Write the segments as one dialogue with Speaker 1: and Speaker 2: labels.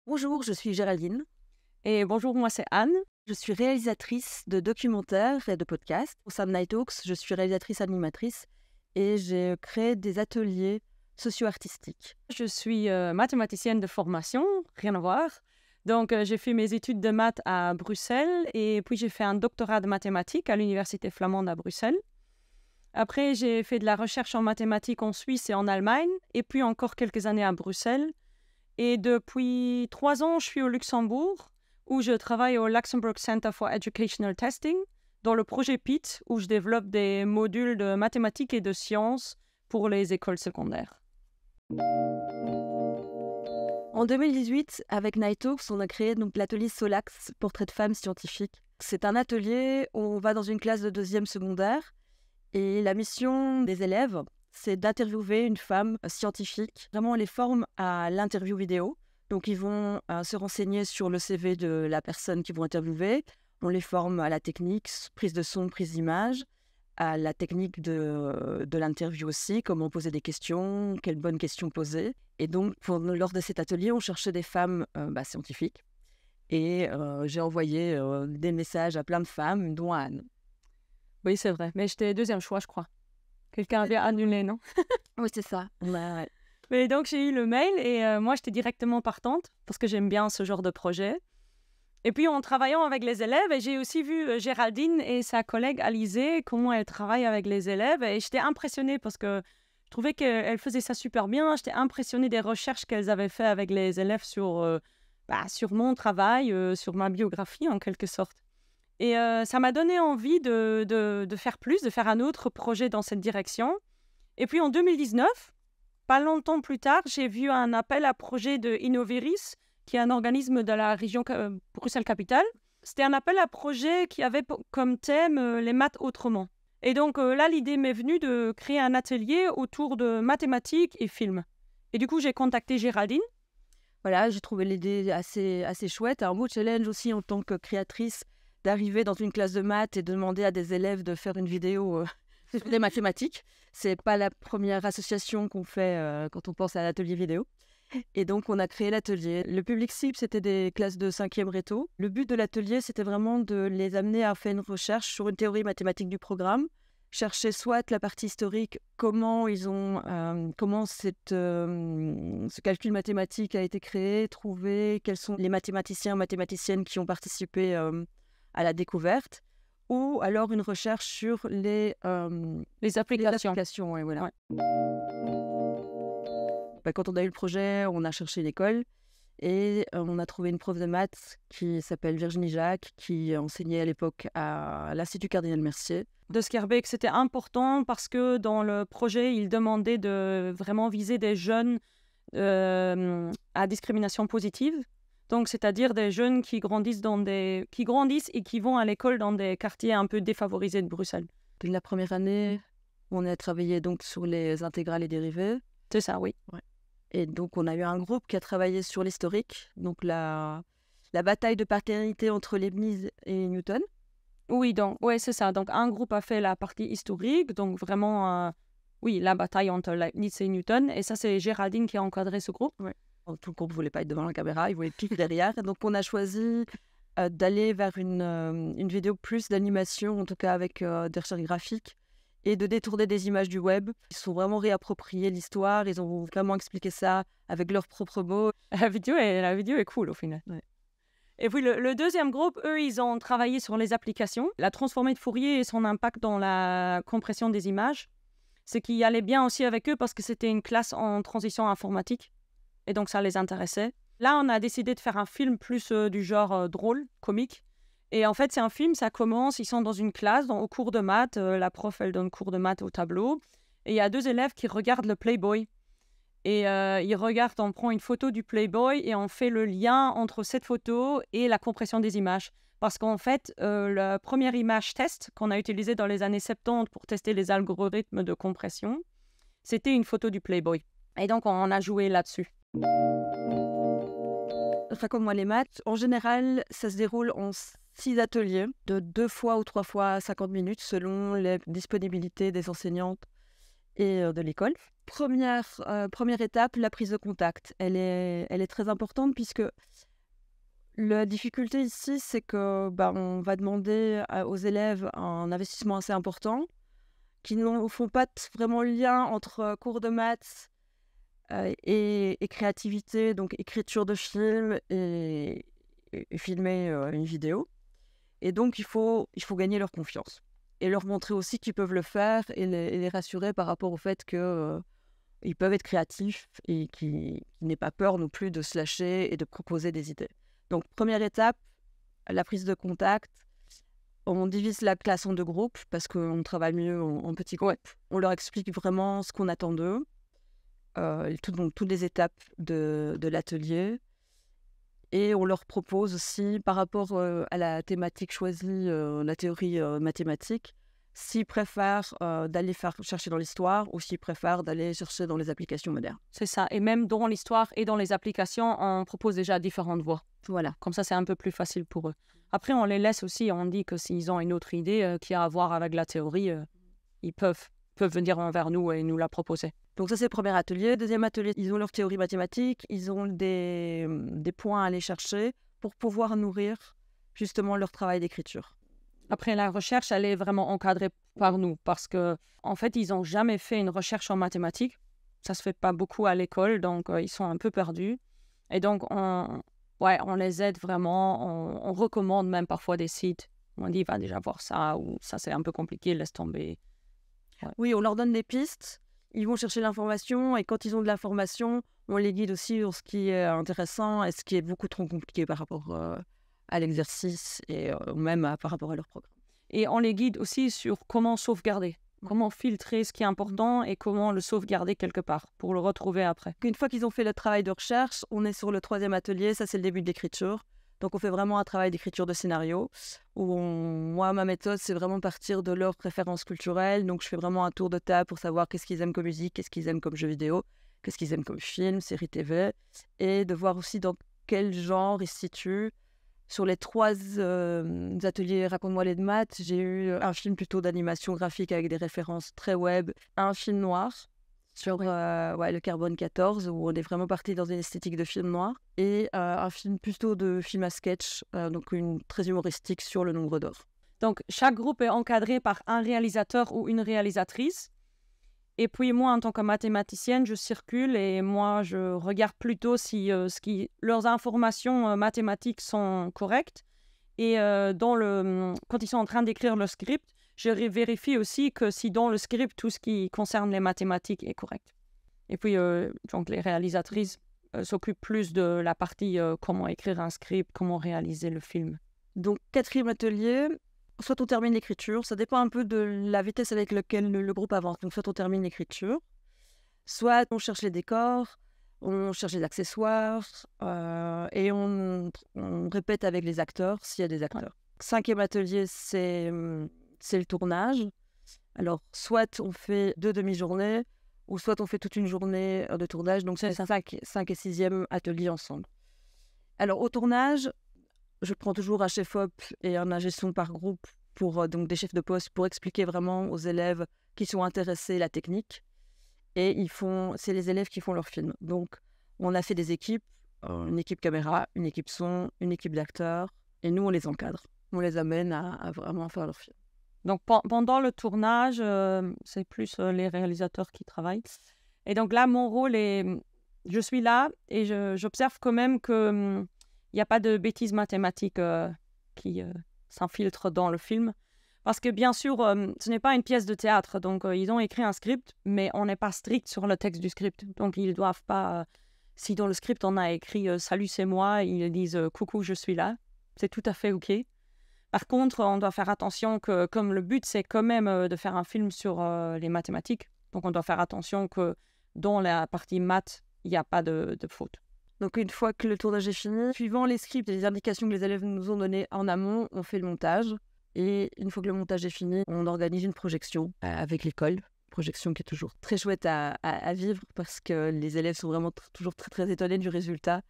Speaker 1: Bonjour, je suis Géraldine.
Speaker 2: Et bonjour, moi c'est Anne.
Speaker 1: Je suis réalisatrice de documentaires et de podcasts. Au sein de Nighthawks, je suis réalisatrice animatrice et j'ai créé des ateliers socio-artistiques.
Speaker 2: Je suis mathématicienne de formation, rien à voir. Donc j'ai fait mes études de maths à Bruxelles et puis j'ai fait un doctorat de mathématiques à l'Université flamande à Bruxelles. Après, j'ai fait de la recherche en mathématiques en Suisse et en Allemagne et puis encore quelques années à Bruxelles. Et depuis 3 ans, je suis au Luxembourg où je travaille au Luxembourg Center for Educational Testing dans le projet PIT où je développe des modules de mathématiques et de sciences pour les écoles secondaires.
Speaker 1: En 2018, avec Nighthawks, on a créé donc l'atelier Solax, portrait de femme scientifique. C'est un atelier où on va dans une classe de 2e secondaire et la mission des élèves, c'est d'interviewer une femme scientifique. Vraiment, on les forme à l'interview vidéo. Donc, ils vont se renseigner sur le CV de la personne qu'ils vont interviewer. On les forme à la technique, prise de son, prise d'image, à la technique de l'interview aussi, comment poser des questions, quelles bonnes questions poser. Et donc, lors de cet atelier, on cherchait des femmes scientifiques. Et j'ai envoyé des messages à plein de femmes, dont Anne.
Speaker 2: Oui, c'est vrai. Mais j'étais deuxième choix, je crois. Quelqu'un avait annulé, non?
Speaker 1: Oui, c'est ça. Ouais.
Speaker 2: Mais donc, j'ai eu le mail et moi, j'étais directement partante parce que j'aime bien ce genre de projet. Et puis, en travaillant avec les élèves, j'ai aussi vu Géraldine et sa collègue Alizée, comment elle travaille avec les élèves. Et j'étais impressionnée parce que je trouvais qu'elle faisait ça super bien. J'étais impressionnée des recherches qu'elles avaient fait avec les élèves sur mon travail, sur ma biographie en quelque sorte. Et ça m'a donné envie de faire plus, de faire un autre projet dans cette direction. Et puis en 2019, pas longtemps plus tard, j'ai vu un appel à projet de Innoviris, qui est un organisme de la région Bruxelles-Capitale. C'était un appel à projet qui avait comme thème les maths autrement. Et donc là, l'idée m'est venue de créer un atelier autour de mathématiques et films. Et du coup, j'ai contacté Géraldine.
Speaker 1: Voilà, j'ai trouvé l'idée assez chouette. Un beau challenge aussi en tant que créatrice d'arriver dans une classe de maths et de demander à des élèves de faire une vidéo sur des mathématiques. C'est pas la première association qu'on fait quand on pense à l'atelier vidéo. Et donc, on a créé l'atelier. Le public cible, c'était des classes de 5e réto. Le but de l'atelier, c'était vraiment de les amener à faire une recherche sur une théorie mathématique du programme, chercher soit la partie historique, comment ce calcul mathématique a été créé, trouver quels sont les mathématiciens, mathématiciennes qui ont participé à la découverte, ou alors une recherche sur les
Speaker 2: applications.
Speaker 1: ouais, voilà.
Speaker 2: Ouais.
Speaker 1: Quand on a eu le projet, on a cherché une école et on a trouvé une prof de maths qui s'appelle Virginie Jacques, qui enseignait à l'époque à l'Institut Cardinal Mercier.
Speaker 2: De Scarbeck, c'était important parce que dans le projet, il demandait de vraiment viser des jeunes à discrimination positive. Donc, c'est-à-dire des jeunes qui grandissent et qui vont à l'école dans des quartiers un peu défavorisés de Bruxelles.
Speaker 1: La première année, on a travaillé donc sur les intégrales et dérivées.
Speaker 2: C'est ça, oui.
Speaker 1: Ouais. Et donc, on a eu un groupe qui a travaillé sur l'historique, donc la bataille de paternité entre Leibniz et Newton.
Speaker 2: Oui, c'est ça. Donc, un groupe a fait la partie historique, donc vraiment, la bataille entre Leibniz et Newton. Et ça, c'est Géraldine qui a encadré ce groupe.
Speaker 1: Ouais. Tout le groupe ne voulait pas être devant la caméra, il voulait être derrière. Donc, on a choisi d'aller vers une vidéo plus d'animation, en tout cas avec des recherches graphiques, et de détourner des images du web. Ils se sont vraiment réappropriés l'histoire, ils ont vraiment expliqué ça avec leurs propres mots.
Speaker 2: La vidéo est cool au final.
Speaker 1: Ouais.
Speaker 2: Et puis le deuxième groupe, eux, ils ont travaillé sur les applications, la transformée de Fourier et son impact dans la compression des images. Ce qui allait bien aussi avec eux parce que c'était une classe en transition informatique. Et donc ça les intéressait. Là, on a décidé de faire un film plus du genre drôle, comique. Et en fait, c'est un film, ça commence, ils sont dans une classe, au cours de maths, la prof, elle donne cours de maths au tableau, et il y a 2 élèves qui regardent le Playboy. Et ils regardent, on prend une photo du Playboy et on fait le lien entre cette photo et la compression des images. Parce qu'en fait, la première image test qu'on a utilisée dans les années 70 pour tester les algorithmes de compression, c'était une photo du Playboy. Et donc, on a joué là-dessus.
Speaker 1: Raconte-moi les maths. En général, ça se déroule en 6 ateliers de 2 fois ou 3 fois 50 minutes selon les disponibilités des enseignantes et de l'école. Première étape, la prise de contact. Elle est très importante puisque la difficulté ici, c'est que on va demander aux élèves un investissement assez important, qui ne font pas vraiment le lien entre cours de maths et créativité, donc écriture de film et filmer une vidéo. Et donc, il faut gagner leur confiance et leur montrer aussi qu'ils peuvent le faire et les rassurer par rapport au fait qu'ils peuvent être créatifs et qu'ils n'aient pas peur non plus de se lâcher et de proposer des idées. Donc, première étape, la prise de contact. On divise la classe en 2 groupes parce qu'on travaille mieux en petits groupes. On leur explique vraiment ce qu'on attend d'eux, donc toutes les étapes de l'atelier. Et on leur propose aussi, par rapport à la thématique choisie, la théorie mathématique, s'ils préfèrent d'aller chercher dans l'histoire ou s'ils préfèrent d'aller chercher dans les applications modernes.
Speaker 2: C'est ça. Et même dans l'histoire et dans les applications, on propose déjà différentes voies.
Speaker 1: Voilà.
Speaker 2: Comme ça, c'est un peu plus facile pour eux. Après, on les laisse aussi. On dit que s'ils ont une autre idée qui a à voir avec la théorie, ils peuvent venir vers nous et nous la proposer.
Speaker 1: Donc ça, c'est le premier atelier. Deuxième atelier, ils ont leur théorie mathématique. Ils ont des points à aller chercher pour pouvoir nourrir justement leur travail d'écriture.
Speaker 2: Après, la recherche, elle est vraiment encadrée par nous parce que, en fait, ils n'ont jamais fait une recherche en mathématiques. Ça se fait pas beaucoup à l'école, donc ils sont un peu perdus. Et donc, on les aide vraiment. On recommande même parfois des sites. On dit, va déjà voir ça, ou ça, c'est un peu compliqué, laisse tomber.
Speaker 1: Ouais. Oui, on leur donne des pistes. Ils vont chercher l'information et quand ils ont de l'information, on les guide aussi sur ce qui est intéressant et ce qui est beaucoup trop compliqué par rapport à l'exercice et même par rapport à leur programme.
Speaker 2: Et on les guide aussi sur comment sauvegarder, comment filtrer ce qui est important et comment le sauvegarder quelque part pour le retrouver après.
Speaker 1: Une fois qu'ils ont fait le travail de recherche, on est sur le 3e atelier, ça c'est le début de l'écriture. Donc on fait vraiment un travail d'écriture de scénario où moi, ma méthode, c'est vraiment partir de leurs préférences culturelles. Donc je fais vraiment un tour de table pour savoir qu'est-ce qu'ils aiment comme musique, qu'est-ce qu'ils aiment comme jeux vidéo, qu'est-ce qu'ils aiment comme film, série TV, et de voir aussi dans quel genre ils se situent. Sur les 3 ateliers Raconte-moi les de maths, j'ai eu un film plutôt d'animation graphique avec des références très web, un film noir sur le Carbone 14, où on est vraiment parti dans une esthétique de film noir, et un film plutôt de film à sketch, donc très humoristique sur le nombre d'or.
Speaker 2: Donc, chaque groupe est encadré par un réalisateur ou une réalisatrice. Et puis, moi, en tant que mathématicienne, je circule et moi, je regarde plutôt si leurs informations mathématiques sont correctes. Et quand ils sont en train d'écrire le script, je vérifie aussi que si dans le script, tout ce qui concerne les mathématiques est correct. Et puis, donc, les réalisatrices s'occupent plus de la partie comment écrire un script, comment réaliser le film.
Speaker 1: Donc, 4e atelier, soit on termine l'écriture, ça dépend un peu de la vitesse avec laquelle le groupe avance. Donc, soit on termine l'écriture, soit on cherche les décors, on cherche les accessoires et on répète avec les acteurs s'il y a des acteurs. 5e atelier, c'est le tournage. Alors, soit on fait 2 demi-journées, ou soit on fait toute une journée de tournage. Donc, c'est 5 et 6e atelier ensemble. Alors, au tournage, je prends toujours un chef-op et un ingé son par groupe, donc des chefs de poste, pour expliquer vraiment aux élèves qui sont intéressés la technique. Et c'est les élèves qui font leur film. Donc, on a fait des équipes, une équipe caméra, une équipe son, une équipe d'acteurs, et nous, on les encadre. On les amène à vraiment faire leur film.
Speaker 2: Donc, pendant le tournage, c'est plus les réalisateurs qui travaillent. Et donc là, mon rôle est... Je suis là et j'observe quand même qu'il n'y a pas de bêtises mathématiques qui s'infiltrent dans le film. Parce que bien sûr, ce n'est pas une pièce de théâtre. Donc, ils ont écrit un script, mais on n'est pas strict sur le texte du script. Donc, ils ne doivent pas... si dans le script, on a écrit « Salut, c'est moi », ils disent « Coucou, je suis là ». C'est tout à fait OK. Par contre, on doit faire attention que, comme le but, c'est quand même de faire un film sur les mathématiques. Donc, on doit faire attention que dans la partie maths, il n'y a pas de faute.
Speaker 1: Donc, une fois que le tournage est fini, suivant les scripts et les indications que les élèves nous ont données en amont, on fait le montage. Et une fois que le montage est fini, on organise une projection avec l'école. Projection qui est toujours très chouette à vivre parce que les élèves sont vraiment toujours très, très étonnés du résultat.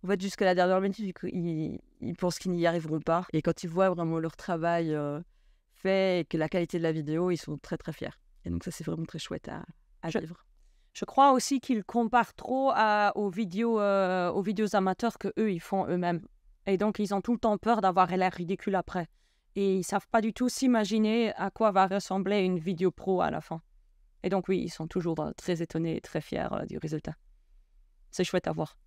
Speaker 1: En fait, jusqu'à la dernière minute, ils pensent qu'ils n'y arriveront pas. Et quand ils voient vraiment leur travail fait et que la qualité de la vidéo, ils sont très, très fiers. Et donc ça, c'est vraiment très chouette à
Speaker 2: Je-
Speaker 1: vivre.
Speaker 2: Je crois aussi qu'ils comparent trop aux vidéos amateurs que eux ils font eux-mêmes. Et donc, ils ont tout le temps peur d'avoir l'air ridicule après. Et ils savent pas du tout s'imaginer à quoi va ressembler une vidéo pro à la fin. Et donc, oui, ils sont toujours très étonnés et très fiers du résultat. C'est chouette à voir.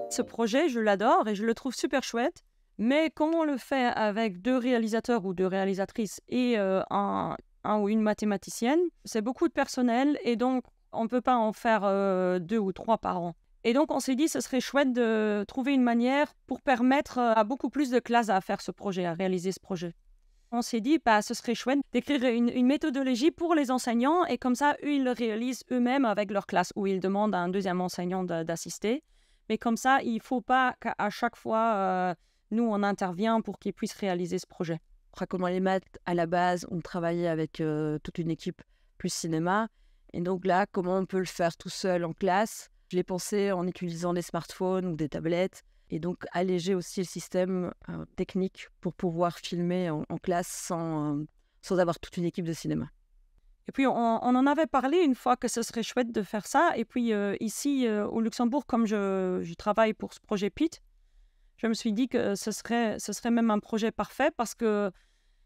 Speaker 2: Ce projet, je l'adore et je le trouve super chouette. Mais comme on le fait avec 2 réalisateurs ou 2 réalisatrices et un ou une mathématicienne, c'est beaucoup de personnel et donc on ne peut pas en faire 2 ou 3 par an. Et donc on s'est dit ce serait chouette de trouver une manière pour permettre à beaucoup plus de classes à faire ce projet, à réaliser ce projet. On s'est dit ce serait chouette d'écrire une méthodologie pour les enseignants et comme ça, eux, ils le réalisent eux-mêmes avec leur classe où ils demandent à un deuxième enseignant d'assister. Mais comme ça, il ne faut pas qu'à chaque fois, nous, on intervient pour qu'ils puissent réaliser ce projet.
Speaker 1: Comment les maths, à la base, on travaillait avec toute une équipe plus cinéma. Et donc là, comment on peut le faire tout seul en classe? Je l'ai pensé en utilisant des smartphones ou des tablettes. Et donc alléger aussi le système technique pour pouvoir filmer en classe sans avoir toute une équipe de cinéma.
Speaker 2: Et puis, on en avait parlé une fois que ce serait chouette de faire ça. Et puis, ici, au Luxembourg, comme je travaille pour ce projet PIT, je me suis dit que ce serait même un projet parfait parce que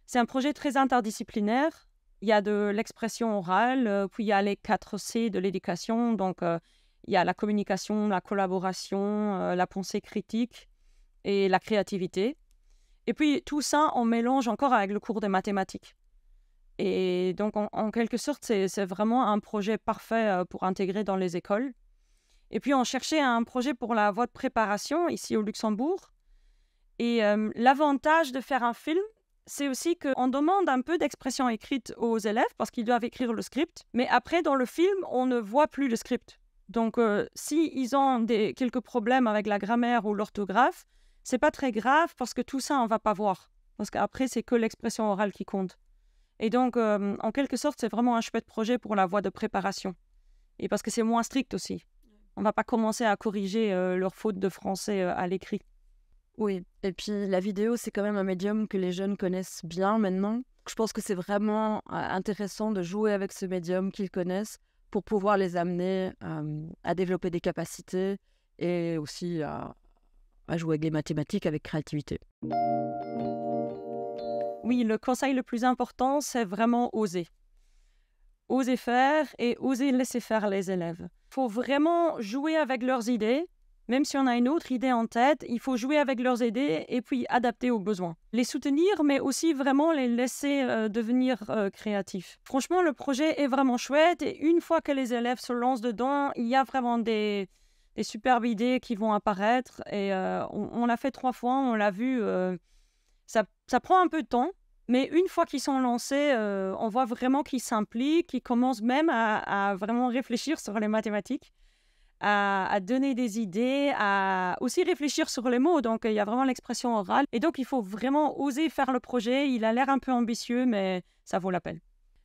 Speaker 2: c'est un projet très interdisciplinaire. Il y a de l'expression orale, puis il y a les 4 C de l'éducation. Donc, il y a la communication, la collaboration, la pensée critique et la créativité. Et puis, tout ça, on mélange encore avec le cours de mathématiques. Et donc, en quelque sorte, c'est vraiment un projet parfait pour intégrer dans les écoles. Et puis, on cherchait un projet pour la voie de préparation ici au Luxembourg. Et l'avantage de faire un film, c'est aussi qu'on demande un peu d'expression écrite aux élèves parce qu'ils doivent écrire le script. Mais après, dans le film, on ne voit plus le script. Donc, s'ils ont quelques problèmes avec la grammaire ou l'orthographe, c'est pas très grave parce que tout ça, on va pas voir. Parce qu'après, c'est que l'expression orale qui compte. Et donc, en quelque sorte, c'est vraiment un chouette projet pour la voie de préparation. Et parce que c'est moins strict aussi. On ne va pas commencer à corriger leurs fautes de français à l'écrit.
Speaker 1: Oui, et puis la vidéo, c'est quand même un médium que les jeunes connaissent bien maintenant. Je pense que c'est vraiment intéressant de jouer avec ce médium qu'ils connaissent pour pouvoir les amener à développer des capacités et aussi à jouer avec les mathématiques avec créativité.
Speaker 2: Oui, le conseil le plus important, c'est vraiment oser. Oser faire et oser laisser faire les élèves. Il faut vraiment jouer avec leurs idées. Même si on a une autre idée en tête, il faut jouer avec leurs idées et puis adapter aux besoins. Les soutenir, mais aussi vraiment les laisser devenir créatifs. Franchement, le projet est vraiment chouette et une fois que les élèves se lancent dedans, il y a vraiment des superbes idées qui vont apparaître. Et on l'a fait 3 fois, on l'a vu. Ça prend un peu de temps, mais une fois qu'ils sont lancés, on voit vraiment qu'ils s'impliquent, qu'ils commencent même à vraiment réfléchir sur les mathématiques. À donner des idées, à aussi réfléchir sur les mots. Donc, il y a vraiment l'expression orale. Et donc, il faut vraiment oser faire le projet. Il a l'air un peu ambitieux, mais ça vaut la peine.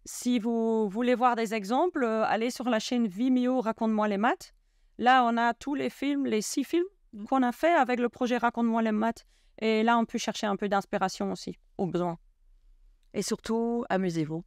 Speaker 2: Si vous voulez voir des exemples, allez sur la chaîne Vimeo Raconte-moi les maths. Là, on a tous les films, les 6 films qu'on a fait avec le projet Raconte-moi les maths. Et là, on peut chercher un peu d'inspiration aussi, au besoin.
Speaker 1: Et surtout, amusez-vous.